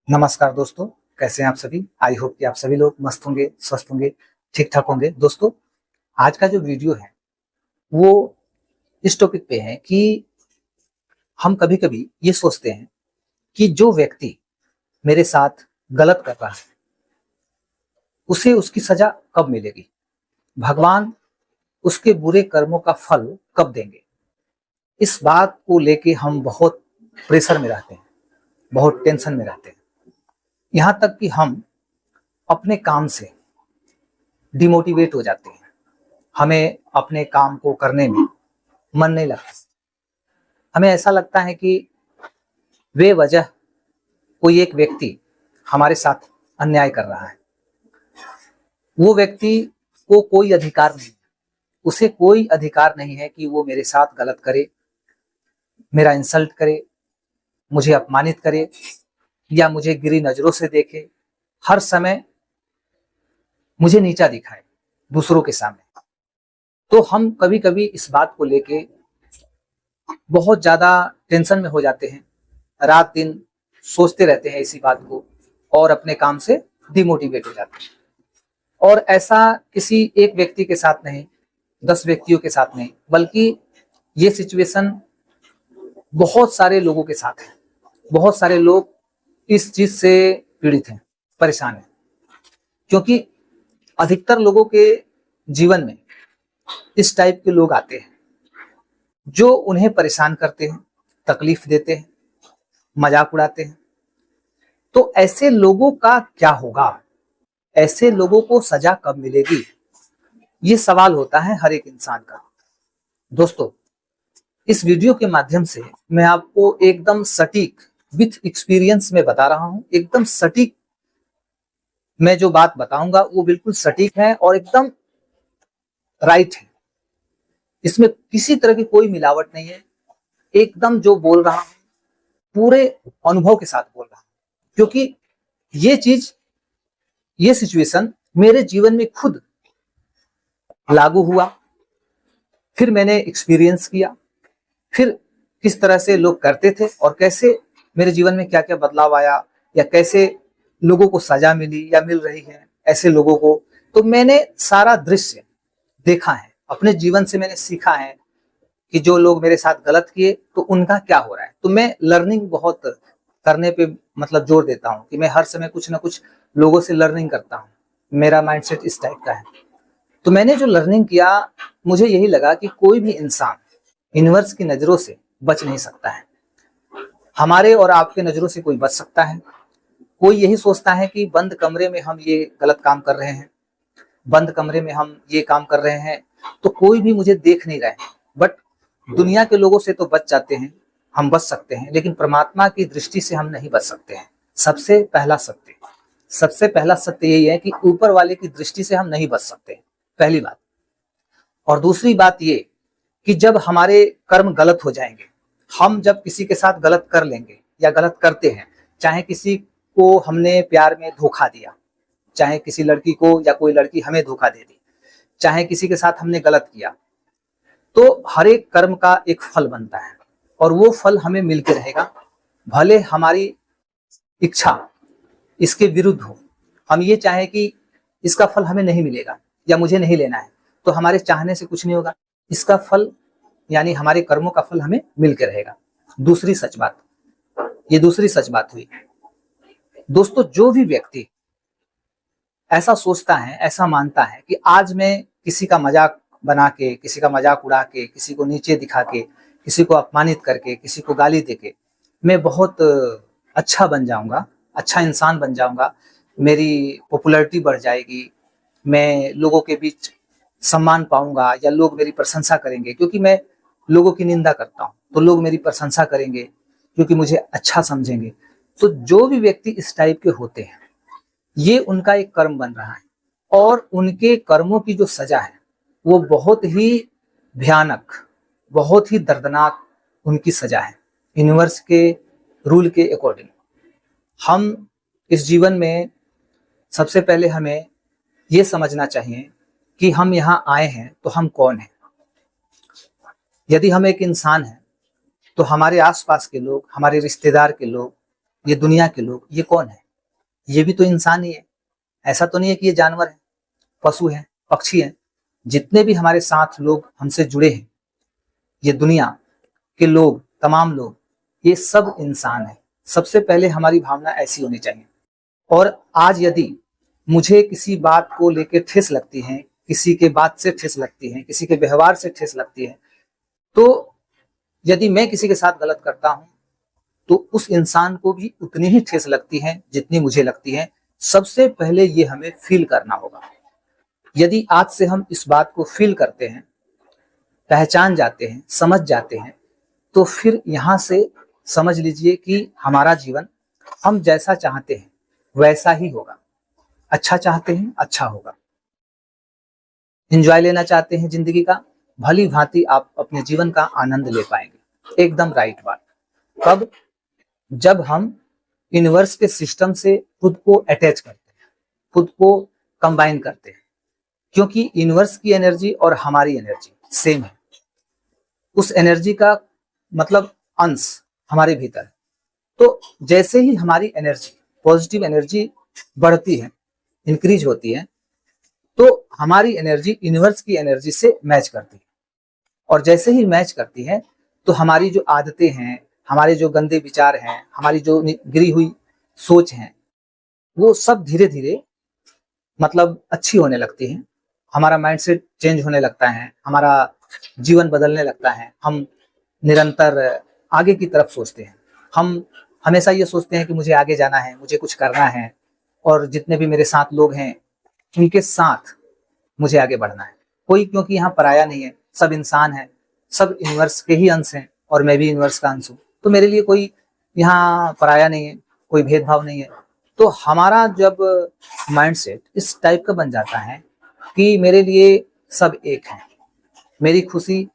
नमस्कार दोस्तों। कैसे हैं आप सभी। आई होप कि आप सभी लोग मस्त होंगे, स्वस्थ होंगे, ठीक ठाक होंगे। दोस्तों, आज का जो वीडियो है वो इस टॉपिक पे है कि हम कभी कभी ये सोचते हैं कि जो व्यक्ति मेरे साथ गलत कर रहा है उसे उसकी सजा कब मिलेगी, भगवान उसके बुरे कर्मों का फल कब देंगे। इस बात को लेके हम बहुत प्रेशर में रहते हैं, बहुत टेंशन में रहते हैं। यहाँ तक कि हम अपने काम से डिमोटिवेट हो जाते हैं, हमें अपने काम को करने में मन नहीं लगता। हमें ऐसा लगता है कि बेवजह कोई एक व्यक्ति हमारे साथ अन्याय कर रहा है। वो व्यक्ति को कोई अधिकार नहीं है, उसे कोई अधिकार नहीं है कि वो मेरे साथ गलत करे, मेरा इंसल्ट करे, मुझे अपमानित करे या मुझे गिरी नजरों से देखे, हर समय मुझे नीचा दिखाए दूसरों के सामने। तो हम कभी कभी इस बात को लेके बहुत ज्यादा टेंशन में हो जाते हैं, रात दिन सोचते रहते हैं इसी बात को और अपने काम से डिमोटिवेट हो जाते हैं। और ऐसा किसी एक व्यक्ति के साथ नहीं, 10 व्यक्तियों के साथ नहीं, बल्कि ये सिचुएशन बहुत सारे लोगों के साथ है। बहुत सारे लोग इस चीज से पीड़ित हैं, परेशान हैं, क्योंकि अधिकतर लोगों के जीवन में इस टाइप के लोग आते हैं जो उन्हें परेशान करते हैं, तकलीफ देते हैं, मजाक उड़ाते हैं। तो ऐसे लोगों का क्या होगा, ऐसे लोगों को सजा कब मिलेगी, ये सवाल होता है हर एक इंसान का। दोस्तों, इस वीडियो के माध्यम से मैं आपको एकदम सटीक विथ एक्सपीरियंस में बता रहा हूं। एकदम सटीक मैं जो बात बताऊंगा वो बिल्कुल सटीक है और एकदम राइट है। इसमें किसी तरह की कोई मिलावट नहीं है। एकदम जो बोल रहा हूं पूरे अनुभव के साथ बोल रहा हूं, क्योंकि ये चीज, ये सिचुएशन मेरे जीवन में खुद लागू हुआ, फिर मैंने एक्सपीरियंस किया, फिर किस तरह से लोग करते थे और कैसे मेरे जीवन में क्या क्या बदलाव आया, या कैसे लोगों को सजा मिली या मिल रही है ऐसे लोगों को। तो मैंने सारा दृश्य देखा है, अपने जीवन से मैंने सीखा है कि जो लोग मेरे साथ गलत किए तो उनका क्या हो रहा है। तो मैं लर्निंग बहुत करने पे मतलब जोर देता हूँ कि मैं हर समय कुछ ना कुछ लोगों से लर्निंग करता हूँ। मेरा माइंडसेट इस टाइप का है। तो मैंने जो लर्निंग किया, मुझे यही लगा कि कोई भी इंसान यूनिवर्स की नजरों से बच नहीं सकता है। हमारे और आपके नजरों से कोई बच सकता है। कोई यही सोचता है कि बंद कमरे में हम ये गलत काम कर रहे हैं, बंद कमरे में हम ये काम कर रहे हैं तो कोई भी मुझे देख नहीं रहा है। बट दुनिया के लोगों से तो बच जाते हैं, हम बच सकते हैं, लेकिन परमात्मा की दृष्टि से हम नहीं बच सकते हैं। सबसे पहला सत्य यही है कि ऊपर वाले की दृष्टि से हम नहीं बच सकते, पहली बात। और दूसरी बात ये कि जब हमारे कर्म गलत हो जाएंगे, हम जब किसी के साथ गलत कर लेंगे या गलत करते हैं, चाहे किसी को हमने प्यार में धोखा दिया, चाहे किसी लड़की को या कोई लड़की हमें धोखा दे दी, चाहे किसी के साथ हमने गलत किया, तो हर एक कर्म का एक फल बनता है और वो फल हमें मिलके रहेगा। भले हमारी इच्छा इसके विरुद्ध हो, हम ये चाहे कि इसका फल हमें नहीं मिलेगा या मुझे नहीं लेना है, तो हमारे चाहने से कुछ नहीं होगा। इसका फल यानी हमारे कर्मों का फल हमें मिलके रहेगा। दूसरी सच बात, ये दूसरी सच बात हुई। दोस्तों, जो भी व्यक्ति ऐसा सोचता है, ऐसा मानता है कि आज मैं किसी का मजाक बना के, किसी का मजाक उड़ा के, किसी को नीचे दिखा के, किसी को अपमानित करके, किसी को गाली देके मैं बहुत अच्छा बन जाऊंगा, अच्छा इंसान बन जाऊंगा, मेरी पॉपुलैरिटी बढ़ जाएगी, मैं लोगों के बीच सम्मान पाऊंगा या लोग मेरी प्रशंसा करेंगे, क्योंकि मैं लोगों की निंदा करता हूं तो लोग मेरी प्रशंसा करेंगे क्योंकि मुझे अच्छा समझेंगे। तो जो भी व्यक्ति इस टाइप के होते हैं, ये उनका एक कर्म बन रहा है और उनके कर्मों की जो सजा है वो बहुत ही भयानक, बहुत ही दर्दनाक उनकी सजा है। यूनिवर्स के रूल के अकॉर्डिंग हम इस जीवन में सबसे पहले हमें ये समझना चाहिए कि हम यहाँ आए हैं तो हम कौन हैं। यदि हम एक इंसान हैं तो हमारे आसपास के लोग, हमारे रिश्तेदार के लोग, ये दुनिया के लोग, ये कौन है? ये भी तो इंसान ही है। ऐसा तो नहीं है कि ये जानवर है, पशु है, पक्षी है। जितने भी हमारे साथ लोग हमसे जुड़े हैं, ये दुनिया के लोग, तमाम लोग, ये सब इंसान है। सबसे पहले हमारी भावना ऐसी होनी चाहिए। और आज यदि मुझे किसी बात को लेकर ठेस लगती है, किसी के बात से ठेस लगती है, किसी के व्यवहार से ठेस लगती है, तो यदि मैं किसी के साथ गलत करता हूं तो उस इंसान को भी उतनी ही ठेस लगती है जितनी मुझे लगती है। सबसे पहले ये हमें फील करना होगा। यदि आज से हम इस बात को फील करते हैं, पहचान जाते हैं, समझ जाते हैं, तो फिर यहां से समझ लीजिए कि हमारा जीवन हम जैसा चाहते हैं वैसा ही होगा। अच्छा चाहते हैं, अच्छा होगा। एंजॉय लेना चाहते हैं जिंदगी का, भली भांति आप अपने जीवन का आनंद ले पाएंगे। एकदम राइट बात। कब? जब हम यूनिवर्स के सिस्टम से खुद को अटैच करते हैं, खुद को कंबाइन करते हैं, क्योंकि यूनिवर्स की एनर्जी और हमारी एनर्जी सेम है। उस एनर्जी का मतलब अंश हमारे भीतर है। तो जैसे ही हमारी एनर्जी, पॉजिटिव एनर्जी बढ़ती है, इंक्रीज होती है, तो हमारी एनर्जी यूनिवर्स की एनर्जी से मैच करती है। और जैसे ही मैच करती है तो हमारी जो आदतें हैं, हमारे जो गंदे विचार हैं, हमारी जो गिरी हुई सोच हैं, वो सब धीरे धीरे मतलब अच्छी होने लगती है। हमारा माइंडसेट चेंज होने लगता है, हमारा जीवन बदलने लगता है। हम निरंतर आगे की तरफ सोचते हैं। हम हमेशा ये सोचते हैं कि मुझे आगे जाना है, मुझे कुछ करना है, और जितने भी मेरे साथ लोग हैं उनके साथ मुझे आगे बढ़ना है। कोई क्योंकि यहाँ पराया नहीं है, सब इंसान है, सब यूनिवर्स के ही अंश हैं, और मैं भी यूनिवर्स का अंश हूँ। तो मेरे लिए कोई यहाँ पराया नहीं है, कोई भेदभाव नहीं है। तो हमारा जब माइंडसेट इस टाइप का बन जाता है कि मेरे लिए सब एक है, मेरी खुशी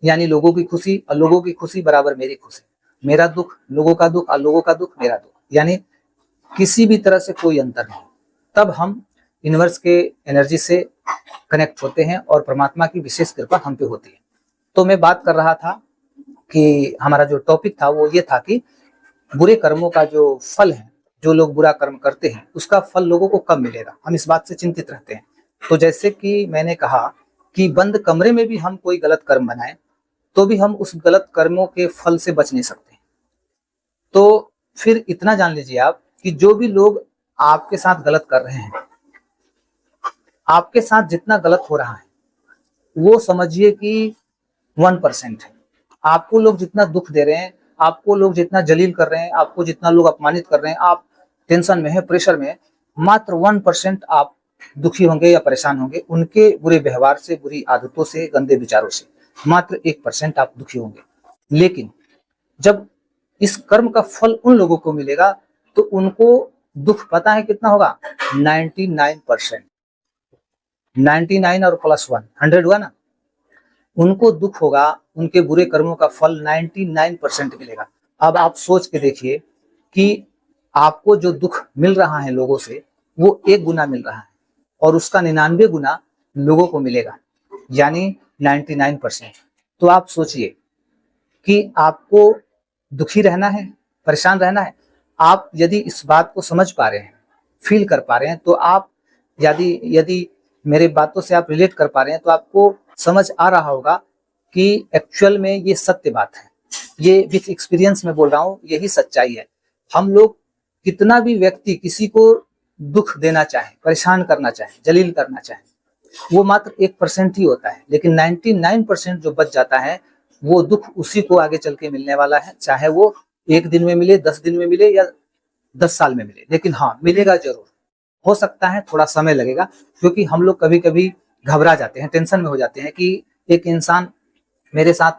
यानी लोगों की खुशी, और लोगों की खुशी बराबर मेरी खुशी, मेरा दुख लोगों का दुख, और लोगों का दुख मेरा दुख, यानी किसी भी तरह से कोई अंतर नहीं। तब हम यूनिवर्स के एनर्जी से कनेक्ट होते हैं और परमात्मा की विशेष कृपा हम पे होती है। तो मैं बात कर रहा था कि हमारा जो टॉपिक था वो ये था कि बुरे कर्मों का जो फल है, जो लोग बुरा कर्म करते हैं उसका फल लोगों को कब मिलेगा, हम इस बात से चिंतित रहते हैं। तो जैसे कि मैंने कहा कि बंद कमरे में भी हम कोई गलत कर्म बनाए तो भी हम उस गलत कर्मों के फल से बच नहीं सकते। तो फिर इतना जान लीजिए आप कि जो भी लोग आपके साथ गलत कर रहे हैं, आपके साथ जितना गलत हो रहा है वो समझिए कि 1% है। आपको लोग जितना दुख दे रहे हैं, आपको लोग जितना जलील कर रहे हैं, आपको जितना लोग अपमानित कर रहे हैं, आप टेंशन में है, प्रेशर में है, मात्र 1% आप दुखी होंगे या परेशान होंगे उनके बुरे व्यवहार से, बुरी आदतों से, गंदे विचारों से। मात्र 1% आप दुखी होंगे। लेकिन जब इस कर्म का फल उन लोगों को मिलेगा तो उनको दुख पता है कितना होगा? 99%। 99 और +1 100 हुआ ना। उनको दुख होगा, उनके बुरे कर्मों का फल 99% मिलेगा। अब आप सोच के देखिए कि आपको जो दुख मिल रहा है लोगों से वो 1 गुना मिल रहा है, और उसका 99 गुना लोगों को मिलेगा, यानी 99%। तो आप सोचिए कि आपको दुखी रहना है, परेशान रहना है। आप यदि इस बात को समझ पा रहे हैं, फील कर पा रहे हैं, तो आप यदि मेरे बातों से आप रिलेट कर पा रहे हैं तो आपको समझ आ रहा होगा कि एक्चुअल में ये सत्य बात है। ये विथ एक्सपीरियंस में बोल रहा हूँ, यही सच्चाई है। हम लोग कितना भी व्यक्ति किसी को दुख देना चाहे, परेशान करना चाहे, जलील करना चाहे, वो मात्र 1% ही होता है। लेकिन 99% जो बच जाता है वो दुख उसी को आगे चल के मिलने वाला है, चाहे वो 1 दिन में मिले, 10 दिन में मिले, या 10 साल में मिले, लेकिन हाँ मिलेगा जरूर। हो सकता है थोड़ा समय लगेगा, क्योंकि हम लोग कभी कभी घबरा जाते हैं, टेंशन में हो जाते हैं कि एक इंसान मेरे साथ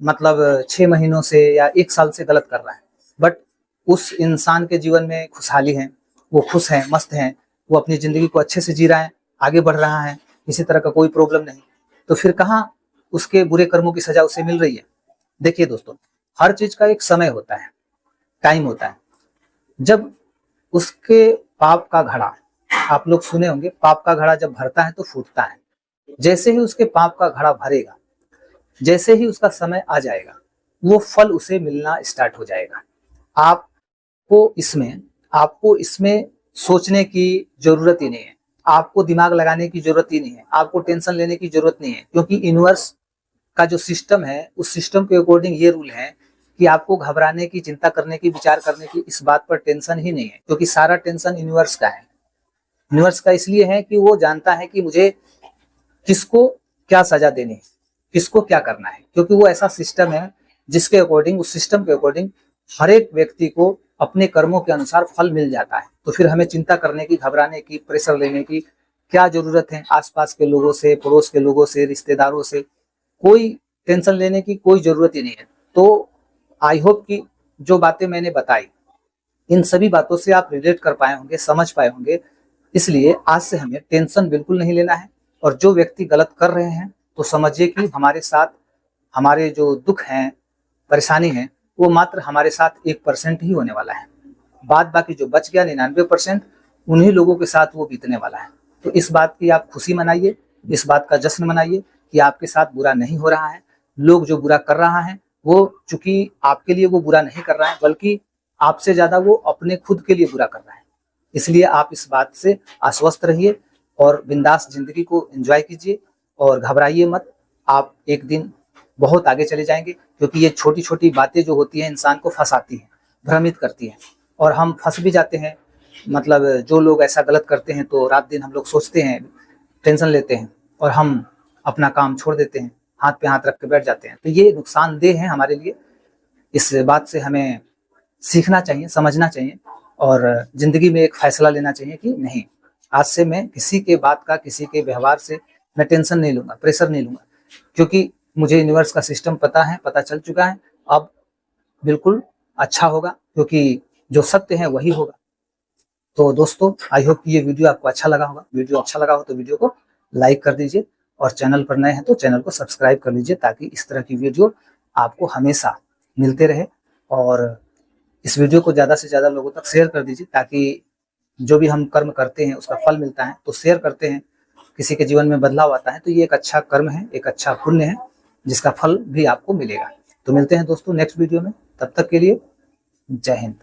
मतलब 6 महीनों से या 1 साल से गलत कर रहा है, बट उस इंसान के जीवन में खुशहाली है, वो खुश है, मस्त है, वो अपनी जिंदगी को अच्छे से जी रहा है, आगे बढ़ रहा है, किसी तरह का कोई प्रॉब्लम नहीं। तो फिर कहाँ उसके बुरे कर्मों की सजा उसे मिल रही है? देखिए दोस्तों, हर चीज का एक समय होता है, टाइम होता है। जब उसके पाप का घड़ा, आप लोग सुने होंगे, पाप का घड़ा जब भरता है तो फूटता है। जैसे ही उसके पाप का घड़ा भरेगा, जैसे ही उसका समय आ जाएगा, वो फल उसे मिलना स्टार्ट हो जाएगा। आप आपको इसमें सोचने की जरूरत ही नहीं है, आपको दिमाग लगाने की जरूरत ही नहीं है, आपको टेंशन लेने की जरूरत नहीं है, क्योंकि यूनिवर्स का जो सिस्टम है उस सिस्टम के अकॉर्डिंग ये रूल है कि आपको घबराने की, चिंता करने की, विचार करने की इस बात पर टेंशन ही नहीं है, क्योंकि सारा टेंशन यूनिवर्स का है। यूनिवर्स का इसलिए है कि वो जानता है कि मुझे किसको क्या सजा देनी है, किसको क्या करना है, क्योंकि वो ऐसा सिस्टम है जिसके अकॉर्डिंग, उस सिस्टम के अकॉर्डिंग हर एक व्यक्ति को अपने कर्मों के अनुसार फल मिल जाता है। तो फिर हमें चिंता करने की, घबराने की, प्रेशर लेने की क्या जरूरत है। आसपास के लोगों से, पड़ोस के लोगों से, रिश्तेदारों से कोई टेंशन लेने की कोई जरूरत ही नहीं है। तो आई होप कि जो बातें मैंने बताई, इन सभी बातों से आप रिलेट कर पाए होंगे, समझ पाए होंगे। इसलिए आज से हमें टेंशन बिल्कुल नहीं लेना है, और जो व्यक्ति गलत कर रहे हैं तो समझिए कि हमारे साथ, हमारे जो दुख हैं, परेशानी है, वो मात्र हमारे साथ 1% ही होने वाला है। बाद बाकी जो बच गया 99% उन्हीं लोगों के साथ वो बीतने वाला है। तो इस बात की आप खुशी मनाइए, इस बात का जश्न मनाइए कि आपके साथ बुरा नहीं हो रहा है। लोग जो बुरा कर रहा है वो चूंकि आपके लिए वो बुरा नहीं कर रहा है, बल्कि आपसे ज्यादा वो अपने खुद के लिए बुरा कर रहा है। इसलिए आप इस बात से आश्वस्त रहिए और बिंदास जिंदगी को एंजॉय कीजिए और घबराइए मत। आप एक दिन बहुत आगे चले जाएंगे, क्योंकि ये छोटी छोटी बातें जो होती हैं इंसान को फंसाती हैं, भ्रमित करती हैं, और हम फंस भी जाते हैं। मतलब जो लोग ऐसा गलत करते हैं तो रात दिन हम लोग सोचते हैं, टेंशन लेते हैं, और हम अपना काम छोड़ देते हैं, हाथ पे हाथ रख के बैठ जाते हैं। तो ये नुकसानदेह है हमारे लिए। इस बात से हमें सीखना चाहिए, समझना चाहिए, और जिंदगी में एक फैसला लेना चाहिए कि नहीं, आज से मैं किसी के बात का, किसी के व्यवहार से मैं टेंशन नहीं लूंगा, प्रेशर नहीं लूंगा, क्योंकि मुझे यूनिवर्स का सिस्टम पता है, पता चल चुका है। अब बिल्कुल अच्छा होगा, क्योंकि जो सत्य है वही होगा। तो दोस्तों, आई होप कि ये वीडियो आपको अच्छा लगा होगा। वीडियो अच्छा लगा हो तो वीडियो को लाइक कर दीजिए, और चैनल पर नए हैं तो चैनल को सब्सक्राइब कर लीजिए, ताकि इस तरह की वीडियो आपको हमेशा मिलते रहे। और इस वीडियो को ज़्यादा से ज़्यादा लोगों तक शेयर कर दीजिए, ताकि जो भी हम कर्म करते हैं उसका फल मिलता है, तो शेयर करते हैं, किसी के जीवन में बदलाव आता है, तो ये एक अच्छा कर्म है, एक अच्छा पुण्य है, जिसका फल भी आपको मिलेगा। तो मिलते हैं दोस्तों नेक्स्ट वीडियो में, तब तक के लिए जय हिंद।